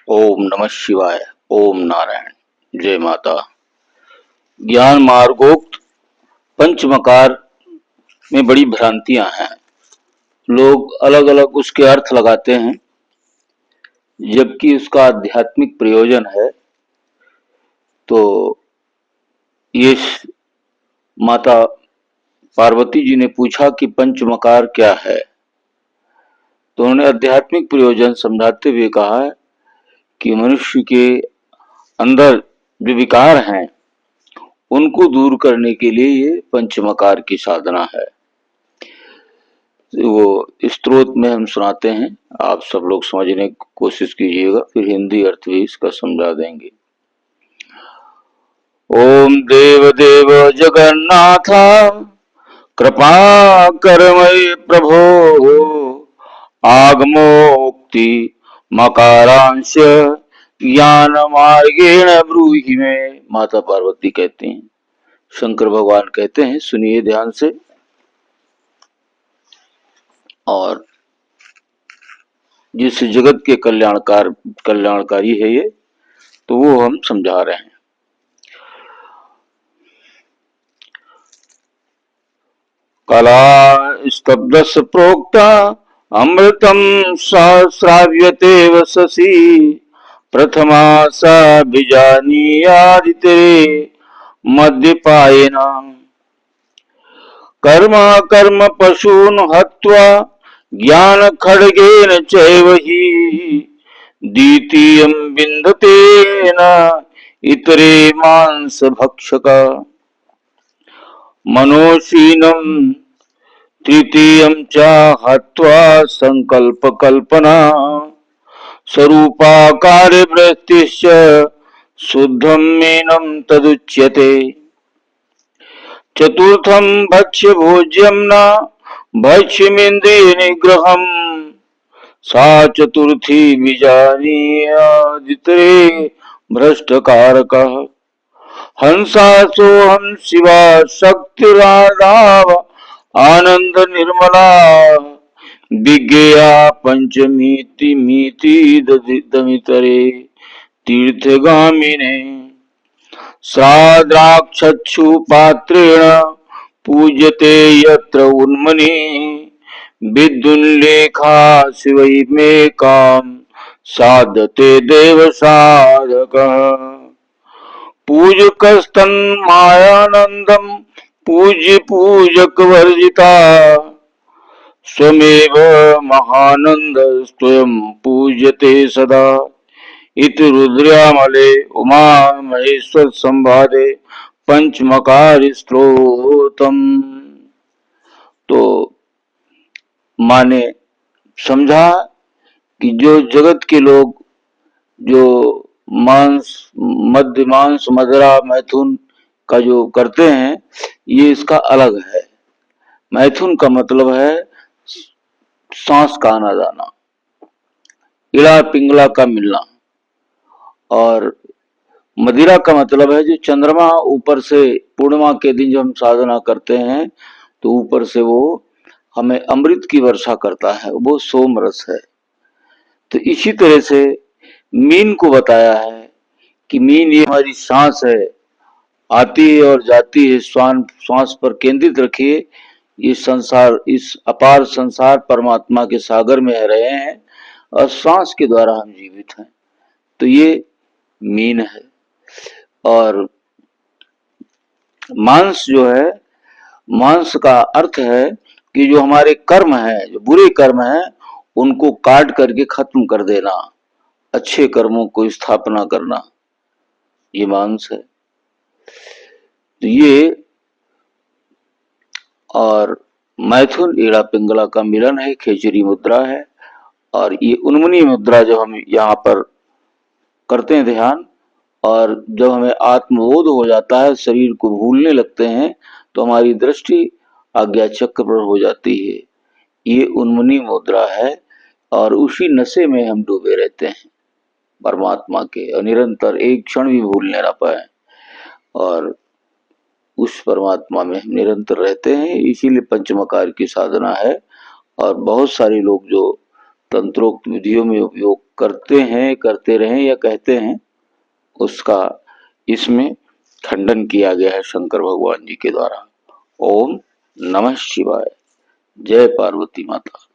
ओम नमः शिवाय। ओम नारायण। जय माता। ज्ञान मार्गोक्त पंचमकार में बड़ी भ्रांतियां हैं। लोग अलग अलग उसके अर्थ लगाते हैं, जबकि उसका आध्यात्मिक प्रयोजन है। तो ये माता पार्वती जी ने पूछा कि पंचमकार क्या है, तो उन्होंने आध्यात्मिक प्रयोजन समझाते हुए कहा है कि मनुष्य के अंदर जो विकार हैं उनको दूर करने के लिए ये पंचमकार की साधना है। वो स्त्रोत में हम सुनाते हैं, आप सब लोग समझने की कोशिश कीजिएगा, फिर हिंदी अर्थ भी इसका समझा देंगे। ओम देव देव जगन्नाथ कृपा करमय प्रभो आगमोक्ति मकारांश ज्ञान मार्गेण ब्रूहि में। माता पार्वती कहती हैं, शंकर भगवान कहते हैं, सुनिए ध्यान से। और जिस जगत के कल्याणकारी है ये, तो वो हम समझा रहे हैं। कला स्तब्धस प्रोक्ता अमृतम सहस्राव्यते वससी प्रथमा सा बीजानीयादिते मध्यपायेन कर्म कर्म पशून् हत्वा ज्ञान खड्गेन चैव हि द्वितीयं विन्दतेन इतरे मांस भक्षका मनोशीनं तृतीयं च हत्वा संकल्प कल्पना स्वरूपाकार वृत्तिश्च शुद्धं मीनं तदुच्यते चतुर्थं भक्ष्य भोज्यं न भक्ष्यमिन्द्रिय निग्रहम् सा चतुर्थी बीजानीयादितरे भ्रष्टकारकः हंसासोऽहं शिवा शक्तिरादाव आनंद निर्मला विज्ञेया पंचमीति मीति दमितरे तीर्थगामिने साद्राक्षक्षु पात्रेण पूज्यते यत्र उन्मनी विद्युल्लेखा शिवै मे काम साधते देव साधकः पूजकस्तन्मायानन्दं पूज्य पूजक वर्जिता स्वमेव महानंद स्वयं पूज्यते सदा इति रुद्रयामले उमा महेश्वर संवादे पंचमकार स्त्रोतम। तो माँ ने समझा कि जो जगत के लोग जो मध्य मांस मदिरा मैथुन का जो करते हैं, ये इसका अलग है। मैथुन का मतलब है सांस का आना जाना, इड़ा पिंगला का मिलना, और मदिरा का मतलब है जो चंद्रमा ऊपर से पूर्णिमा के दिन जब हम साधना करते हैं तो ऊपर से वो हमें अमृत की वर्षा करता है, वो सोम रस है। तो इसी तरह से मीन को बताया है कि मीन ये हमारी सांस है, आती है और जाती है, श्वास पर केंद्रित रखिए। ये संसार, इस अपार संसार परमात्मा के सागर में रहे हैं और सांस के द्वारा हम जीवित हैं, तो ये मीन है। और मांस जो है, मांस का अर्थ है कि जो हमारे कर्म है, जो बुरे कर्म है, उनको काट करके खत्म कर देना, अच्छे कर्मों को स्थापना करना, ये मांस है। तो ये और मैथुन ईड़ा पिंगला का मिलन है, खेचरी मुद्रा है। और ये उन्मुनी मुद्रा जब हम यहाँ पर करते हैं ध्यान, और जब हमें आत्मबोध हो जाता है, शरीर को भूलने लगते हैं, तो हमारी दृष्टि आज्ञा चक्र पर हो जाती है। ये उन्मुनी मुद्रा है और उसी नशे में हम डूबे रहते हैं परमात्मा के, और निरंतर एक क्षण भी भूलने ना पाए, और उस परमात्मा में हम निरंतर रहते हैं। इसीलिए पंचमकार की साधना है। और बहुत सारे लोग जो तंत्रोक्त विधियों में उपयोग करते हैं, करते रहे या कहते हैं, उसका इसमें खंडन किया गया है शंकर भगवान जी के द्वारा। ओम नमः शिवाय। जय पार्वती माता।